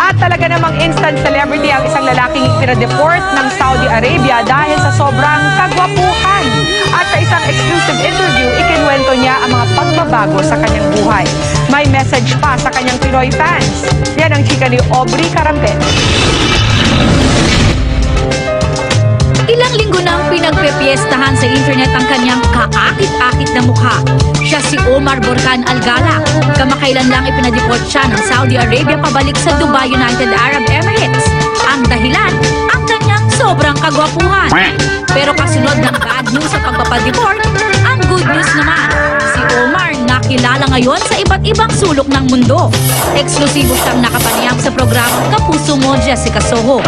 At talaga namang instant celebrity ang isang lalaking pinadeport ng Saudi Arabia dahil sa sobrang kagwapuhan. At sa isang exclusive interview, ikinwento niya ang mga pagbabago sa kanyang buhay. May message pa sa kanyang Pinoy fans. Yan ang chika ni Aubrey Carampel. Ilang linggo nang pinagpepiestahan sa internet ang kanyang kaakit-akit na mukha. Siya si Omar Borcan Algala. Kamakailan lang ipinadeport siya ng Saudi Arabia pabalik sa Dubai, United Arab Emirates. Ang dahilan, ang kanyang sobrang kagwapuhan. Pero kasunod ng bad news sa pagpapadeport, ang good news naman. Si Omar nakilala ngayon sa iba't ibang sulok ng mundo. Eksklusibo siyang nakapanayam sa programang Kapuso Mo, Jessica Soho.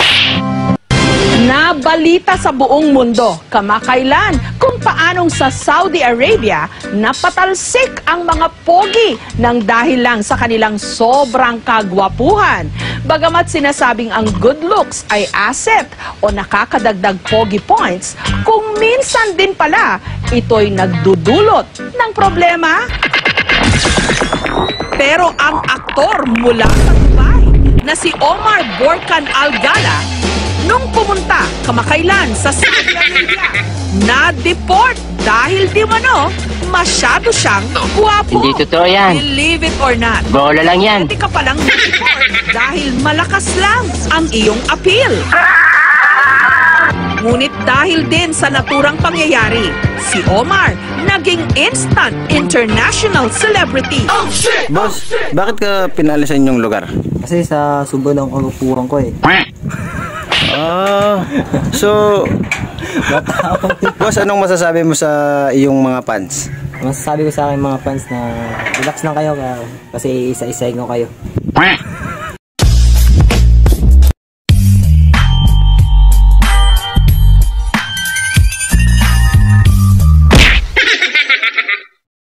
Nabalita sa buong mundo kamakailan kung paanong sa Saudi Arabia napatalsik ang mga pogi ng dahil lang sa kanilang sobrang kagwapuhan. Bagamat sinasabing ang good looks ay asset o nakakadagdag pogi points, kung minsan din pala ito'y nagdudulot ng problema. Pero ang aktor mula sa Dubai na si Omar Borcan Algala, nung pumunta kamakailan sa Saudi Arabia, na-deport dahil di mano masyado siyang guwapo. Hindi totoo yan. Believe it or not. Bola lang yan. Hindi ka palang na-deport dahil malakas lang ang iyong appeal. Ngunit dahil din sa naturang pangyayari, si Omar naging instant international celebrity. Boss, bakit ka pinalisan yung lugar? Kasi sa Subo lang kagupuran ko eh. So, boss, anong masasabi mo sa iyong mga fans? Masasabi ko sa akin mga fans na relax lang kayo kasi isa-isahin ko kayo.